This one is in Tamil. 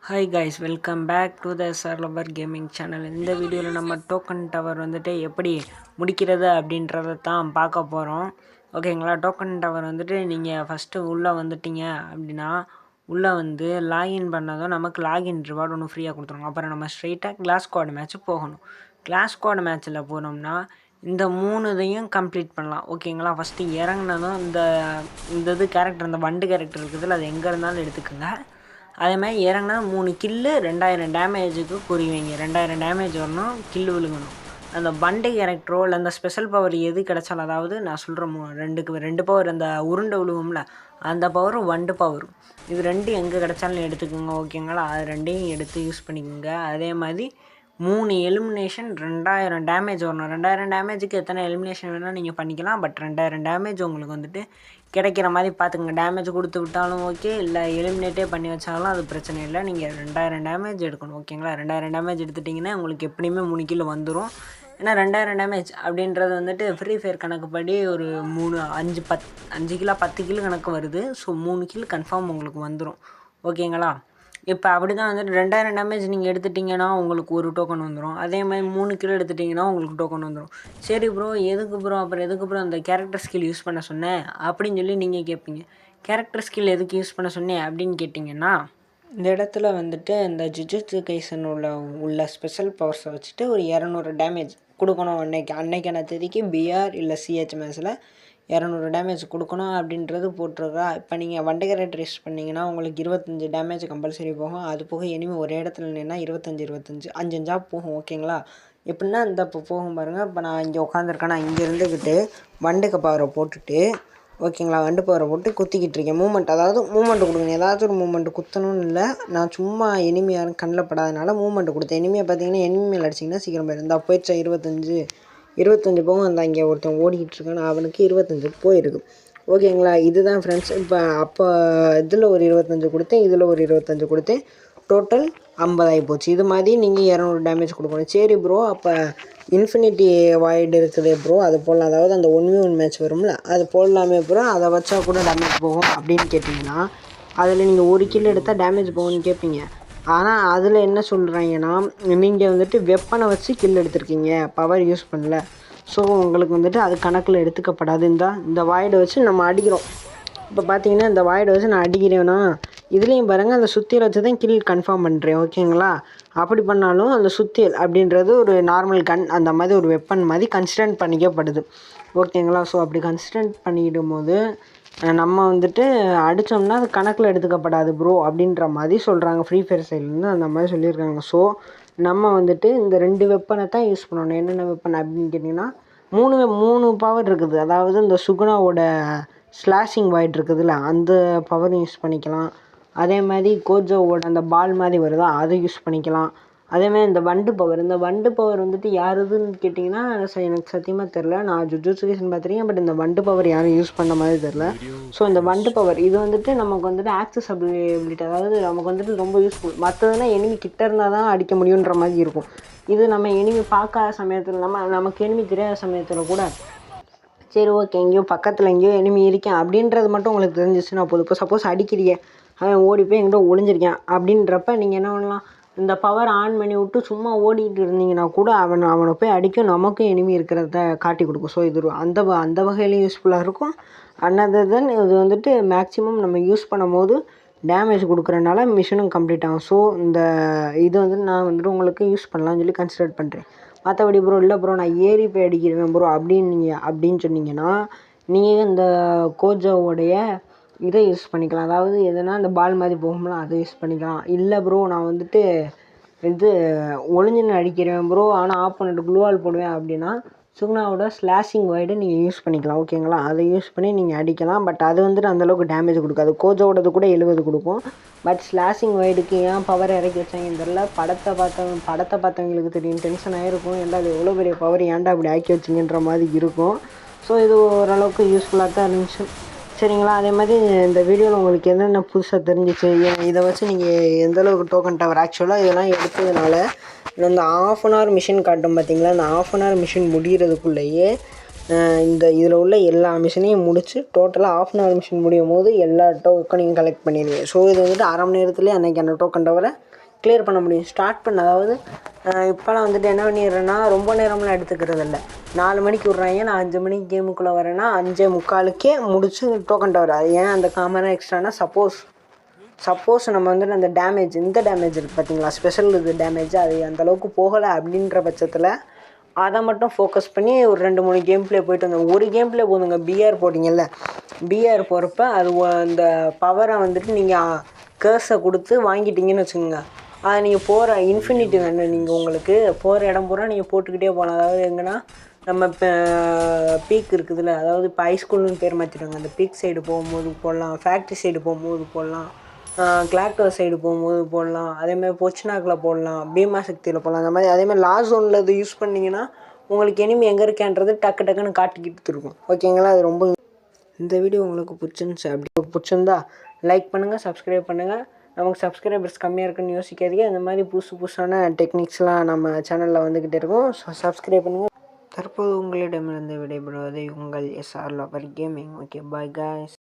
Hi guys, welcome back to the சர்லவர் கேமிங் சேனல். இந்த வீடியோவில் நம்ம டோக்கன் டவர் வந்துட்டு எப்படி முடிக்கிறது அப்படின்றத தான் பார்க்க போகிறோம். ஓகேங்களா? டோக்கன் டவர் வந்துட்டு நீங்கள் ஃபஸ்ட்டு உள்ளே வந்துட்டீங்க அப்படின்னா உள்ளே வந்து லாகின் பண்ணதும் நமக்கு லாகின் ரிவார்டு ஒன்று ஃப்ரீயாக கொடுத்துருவோம். அப்புறம் நம்ம ஸ்ட்ரெயிட்டாக கிளாஸ் ஸ்குவாட் மேட்ச்சு போகணும். கிளாஸ் ஸ்குவாட் மேட்ச்சில் போனோம்னா இந்த 3 இதையும் கம்ப்ளீட் பண்ணலாம். ஓகேங்களா? ஃபஸ்ட்டு இறங்குனதும் இந்த இது கேரக்டர், இந்த வண்டு கேரக்டர் இருக்குதுல்ல, அது எங்கே இருந்தாலும் எடுத்துக்கோங்க. அதே மாதிரி இறங்கினா 3 கில்லு 2000 டேமேஜுக்கு குறி வைங்க. 2000 டேமேஜ் வரணும், கில்லு விழுங்கணும். அந்த பண்டை கேரக்டரோ இல்லை அந்த ஸ்பெஷல் பவர் எது கிடைச்சாலும், அதாவது நான் சொல்கிறேன் ரெண்டு பவர், அந்த உருண்டை விழுவும்ல அந்த பவரும் வண்டு பவரும், இது ரெண்டும் எங்கே கிடைச்சாலும் எடுத்துக்கோங்க. ஓகேங்களா? அது ரெண்டையும் எடுத்து யூஸ் பண்ணிக்கோங்க. அதே மாதிரி 3 எலிமினேஷன் 2000 டேமேஜ் வரணும். 2000 டேமேஜுக்கு எத்தனை எலிமினேஷன் வேணால் நீங்கள் பண்ணிக்கலாம். பட் 2000 டேமேஜ் உங்களுக்கு வந்துட்டு கிடைக்கிற மாதிரி பார்த்துக்கங்க. டேமேஜ் கொடுத்து விட்டாலும் ஓகே, இல்லை எலிமினேட்டே பண்ணி வச்சாலும் அது பிரச்சனை இல்லை. நீங்கள் 2000 டேமேஜ் எடுக்கணும். ஓகேங்களா? 2000 டேமேஜ் எடுத்துட்டிங்கன்னா உங்களுக்கு எப்படியுமே 3 கிலோ வந்துடும். ஏன்னா 2000 டேமேஜ் அப்படின்றது வந்துட்டு ஃப்ரீ ஃபயர் கணக்குப்படி ஒரு 5 கிலோ 10 கிலோ கணக்கு வருது. ஸோ 3 கிலோ கன்ஃபார்ம் உங்களுக்கு வந்துடும். ஓகேங்களா? இப்போ அப்படி தான் வந்துட்டு 2000 டேமேஜ் நீங்கள் எடுத்துட்டிங்கன்னா உங்களுக்கு ஒரு டோக்கன் வந்துடும். அதே மாதிரி 3 கிலோ எடுத்துட்டிங்கன்னா உங்களுக்கு டோக்கன் வந்துடும். சரி ப்ரோ, எதுக்கு ப்ரோ அப்புறம் எதுக்கு ப்ரோ அந்த கேரக்டர் ஸ்கில் யூஸ் பண்ண சொன்னேன் அப்படின்னு சொல்லி நீங்கள் கேட்பீங்க. கேரக்டர் ஸ்கில் எதுக்கு யூஸ் பண்ண சொன்னேன் அப்படின்னு கேட்டிங்கன்னா, இந்த இடத்துல வந்துட்டு இந்த ஜுஜுட்சு கைசன் உள்ள ஸ்பெஷல் பவர்ஸை வச்சுட்டு ஒரு 200 டேமேஜ் கொடுக்கணும். அன்னைக்கான தேதிக்கு பிஆர் இல்லை சிஹெச் மேட்ச்சில் 200 டேமேஜ் கொடுக்கணும் அப்படின்றது போட்டிருக்கா. இப்போ நீங்கள் வண்டை கேரக்டர் யூஸ் பண்ணிங்கன்னா உங்களுக்கு 25 டேமேஜ் கம்பல்சரி போகும். அது போக இனிமேல் ஒரே இடத்துல நின்னா 25 5 போகும். ஓகேங்களா? எப்படின்னா இந்த இப்போ போகும் பாருங்கள். இப்போ நான் இங்கே உட்காந்துருக்கேன்னா இங்கே இருந்துக்கிட்டு வண்டுக்கு பவரை போட்டுட்டு, ஓகேங்களா, வண்டு பவரை போட்டு குத்திக்கிட்டு இருக்கேன். அதாவது மூமெண்ட் கொடுக்கணும். ஏதாச்சும் ஒரு மூமெண்ட் குத்தணும்னு இல்லை, நான் சும்மா எனிமி யாரும் கண்ணில் படாதனால மூமெண்ட் கொடுத்தேன். எனிமியை பார்த்தீங்கன்னா எனிமியில் அடிச்சிங்கன்னா சீக்கிரம் போயிடும். இந்த போயிடுச்சா 25 போகும். அந்த இங்கே ஒருத்தன் ஓடிக்கிட்டு இருக்கான், அவனுக்கு 25 போயிருக்கு. ஓகேங்களா? இதுதான் ஃப்ரெண்ட்ஸ். அப்போ இதில் ஒரு 25 கொடுத்தேன், இதில் ஒரு 25 கொடுத்தேன், டோட்டல் 50 ஆகிப்போச்சு. இது மாதிரி நீங்கள் 200 டேமேஜ் கொடுக்கணும். சரி ப்ரோ, அப்போ இன்ஃபினிட்டி வாய்டு இருக்குது ப்ரோ, அது போடலாம். அதாவது அந்த 1v1 மேட்ச் வரும்ல, அது போடலாமே ப்ரோ, அதை வச்சா கூட டேமேஜ் போகும் அப்படின்னு கேட்டிங்கன்னா, அதில் நீங்கள் ஒரு கில் எடுத்தால் டேமேஜ் போகும்னு கேட்பீங்க. ஆனால் அதில் என்ன சொல்கிறாங்கன்னா, நீங்கள் வந்துட்டு வெப்பனை வச்சு கில் எடுத்திருக்கீங்க, பவர் யூஸ் பண்ணல. ஸோ உங்களுக்கு வந்துட்டு அது கணக்கில் எடுத்துக்கப்படாது. இந்த வாய்டை வச்சு நம்ம அடிக்கிறோம். இப்போ பார்த்தீங்கன்னா இந்த வாய்டை வச்சு நான் அடிக்கிறேன்னா, இதுலேயும் பாருங்கள், அந்த சுத்தியல் வச்சு தான் கில் கன்ஃபார்ம் பண்ணுறேன். ஓகேங்களா? அப்படி பண்ணாலும் அந்த சுத்தியல் அப்படின்றது ஒரு நார்மல் கன், அந்த மாதிரி ஒரு வெப்பன் மாதிரி கன்சிடர் பண்ணிக்கப்படுது. ஓகேங்களா? ஸோ அப்படி கன்சிடர் பண்ணிக்கிடும் போது நம்ம வந்துட்டு அடித்தோம்னா அது கணக்கில் எடுத்துக்கப்படாது ப்ரோ அப்படின்ற மாதிரி சொல்கிறாங்க. ஃப்ரீ ஃபயர் சைட்லேருந்து அந்த மாதிரி சொல்லியிருக்காங்க. ஸோ நம்ம வந்துட்டு இந்த 2 வெப்பனை தான் யூஸ் பண்ணணும். என்னென்ன வெப்பன் அப்படின்னு கேட்டிங்கன்னா, 3 பவர் இருக்குது. அதாவது இந்த சுகுனாவோட ஸ்லாஷிங் வாய்ட் இருக்குதுல்ல, அந்த பவர் யூஸ் பண்ணிக்கலாம். அதே மாதிரி கோஜோவோட அந்த பால் மாதிரி வருதா, அதை யூஸ் பண்ணிக்கலாம். அதேமாதிரி இந்த வண்டு பவர் வந்துட்டு யாருதுன்னு கேட்டிங்கன்னா, எனக்கு சத்தியமாக தெரில. நான் ஜுஜுட்சு கைசன் பார்த்துருக்கேன், பட் இந்த வண்டு பவர் யாரும் யூஸ் பண்ண மாதிரி தெரில. ஸோ இந்த வண்டு பவர் இது வந்துட்டு நமக்கு வந்துட்டு ஆக்சஸபிலிட்டி, அதாவது நமக்கு வந்துட்டு ரொம்ப யூஸ்ஃபுல். மற்றதுனா எனிமி கிட்ட இருந்தால் தான் அடிக்க முடியுன்ற மாதிரி இருக்கும். இது நம்ம எனிமி பார்க்காத சமயத்தில், நமக்கு எனிமி தெரியாத சமயத்தில் கூட, சரி ஓகே எங்கேயோ பக்கத்தில் எங்கேயோ எனிமி இருக்கேன் அப்படின்றது மட்டும் உங்களுக்கு தெரிஞ்சிச்சுன்னா போதும். இப்போ சப்போஸ் அடிக்கிறீங்க, அவன் ஓடி போய் எங்கிட்ட ஒளிஞ்சிருக்கேன் அப்படின்றப்ப நீங்கள் என்ன பண்ணலாம், இந்த பவர் ஆன் பண்ணி விட்டு சும்மா ஓடிட்டு இருந்தீங்கன்னா கூட அவனை போய் அடிக்கும், நமக்கும் எனிமி இருக்கிறத காட்டி கொடுக்கும். ஸோ இது அந்த வகையிலையும் யூஸ்ஃபுல்லாக இருக்கும். அனதர் தென் இது வந்துட்டு மேக்ஸிமம் நம்ம யூஸ் பண்ணும் போது டேமேஜ் கொடுக்குறனால மிஷினும் கம்ப்ளீட் ஆகும். ஸோ இது வந்துட்டு நான் வந்துட்டு உங்களுக்கு யூஸ் பண்ணலாம்னு சொல்லி கன்சிடர் பண்ணுறேன். மற்றபடி ப்ரோ இல்லை ப்ரோ நான் ஏறி போய் அடிக்கிறேன் ப்ரோ அப்படின்னு சொன்னீங்கன்னா, நீங்கள் இந்த கோஜோவுடைய இதை யூஸ் பண்ணிக்கலாம். அதாவது எதுனா இந்த பால் மாதிரி போகும்ல, அதை யூஸ் பண்ணிக்கலாம். இல்லை ப்ரோ நான் வந்துட்டு ஒளிஞ்சுன்னு அடிக்கிறேன் ப்ரோ, ஆனால் ஆஃப் பண்ணிட்டு க்ளூவால் போடுவேன் அப்படின்னா, சுகுனாவோட ஸ்லாஷிங் வைடு நீங்கள் யூஸ் பண்ணிக்கலாம். ஓகேங்களா? அதை யூஸ் பண்ணி நீங்கள் அடிக்கலாம். பட் அது வந்துட்டு அந்தளவுக்கு டேமேஜ் கொடுக்காது. கோஜோவோடது கூட 70 கொடுக்கும். பட் ஸ்லாஷிங் வைடுக்கு ஏன் பவர் இறக்கி வச்சாங்கன்னு தெரில. படத்தை பார்த்தவங்களுக்கு தெரியும், டென்ஷன் ஆகிருக்கும். ஏன்டா அது எவ்வளோ பெரிய பவர், ஏன்டா அப்படி ஆக்கி வச்சிங்கன்ற மாதிரி இருக்கும். ஸோ இது ஓரளவுக்கு யூஸ்ஃபுல்லாக தான் இருந்துச்சு. சரிங்களா? அதே மாதிரி இந்த வீடியோவில் உங்களுக்கு என்னென்ன புதுசாக தெரிஞ்சிச்சு, இதை வச்சு நீங்கள் எந்தளவுக்கு டோக்கன் டவர் ஆக்சுவலாக இதெல்லாம் எடுத்ததுனால இந்த ½ மிஷின் காட்டும் பார்த்தீங்களா, இந்த ½ மிஷின் முடிகிறதுக்குள்ளேயே இந்த இதில் உள்ள எல்லா மிஷினையும் முடித்து டோட்டலாக ½ hour மிஷின் முடியும் போது எல்லா டோக்கனையும் கலெக்ட் பண்ணிடுவேன். ஸோ இது வந்துட்டு அரை மணி நேரத்துலேயே அன்றைக்கி அந்த டோக்கன் டவரை கிளியர் பண்ண முடியும். ஸ்டார்ட் பண்ண அதாவது இப்போலாம் வந்துட்டு என்ன பண்ணிடுறேன்னா ரொம்ப நேரம்லாம் எடுத்துக்கிறது இல்லை. 4 மணிக்கு விட்றாங்க, நான் 5 மணிக்கு கேமுக்குள்ளே வரேன்னா 5:45க்கே முடிச்சு டோக்கன் டவர். அது ஏன் அந்த காமனாக எக்ஸ்ட்ரானா சப்போஸ் நம்ம வந்துட்டு அந்த இந்த டேமேஜ் இருக்குது பார்த்தீங்களா, ஸ்பெஷல் இது டேமேஜ், அது அந்தளவுக்கு போகலை அப்படின்ற பட்சத்தில் அதை மட்டும் ஃபோக்கஸ் பண்ணி ஒரு 2-3 கேம் ப்ளே போய்ட்டு வந்தோம். ஒரு கேம் ப்ளே போதுங்க. பிஆர் போட்டிங்கல்ல, பிஆர் போகிறப்ப அது அந்த பவரை வந்துட்டு நீங்கள் கேர்ஸை கொடுத்து வாங்கிட்டீங்கன்னு வச்சுக்கோங்க. அதை நீங்கள் போகிற இன்ஃபினிட்டி வேணும். நீங்கள் உங்களுக்கு போகிற இடம் பூரா நீங்கள் போட்டுக்கிட்டே போகலாம். அதாவது எங்கன்னா நம்ம இப்போ பீக் இருக்குதுல்ல, அதாவது இப்போ ஹைஸ்கூல்னு பேர் மாற்றிட்டாங்க. அந்த பீக் சைடு போகும்போது போடலாம், ஃபேக்ட்ரி சைடு போகும்போது போடலாம், கிளாக்டோ சைடு போகும்போது போடலாம், அதேமாதிரி பொச்னாக்கில் போடலாம், பீமா சக்தியில் போடலாம். அந்த மாதிரி அதேமாதிரி லாஸ் ஜோனில் இது யூஸ் பண்ணிங்கன்னா உங்களுக்கு எனிமி எங்கே இருக்கேன்றது டக்குன்னு காட்டிக்கிட்டு இருக்கும். ஓகேங்களா? அது ரொம்ப இந்த வீடியோ உங்களுக்கு பிடிச்சிருந்தா லைக் பண்ணுங்கள், சப்ஸ்கிரைப் பண்ணுங்கள். நமக்கு சப்ஸ்கிரைபர்ஸ் கம்மியாக இருக்குன்னு யோசிக்காதீங்க. இந்த மாதிரி புதுசான டெக்னிக்ஸ்லாம் நம்ம சேனலில் வந்துக்கிட்டே இருக்கும். சப்ஸ்கிரைப் பண்ணுங்கள். தற்போது உங்களிடமிருந்து விடைபெறுவதை உங்கள் SR lover gaming. Okay, bye guys.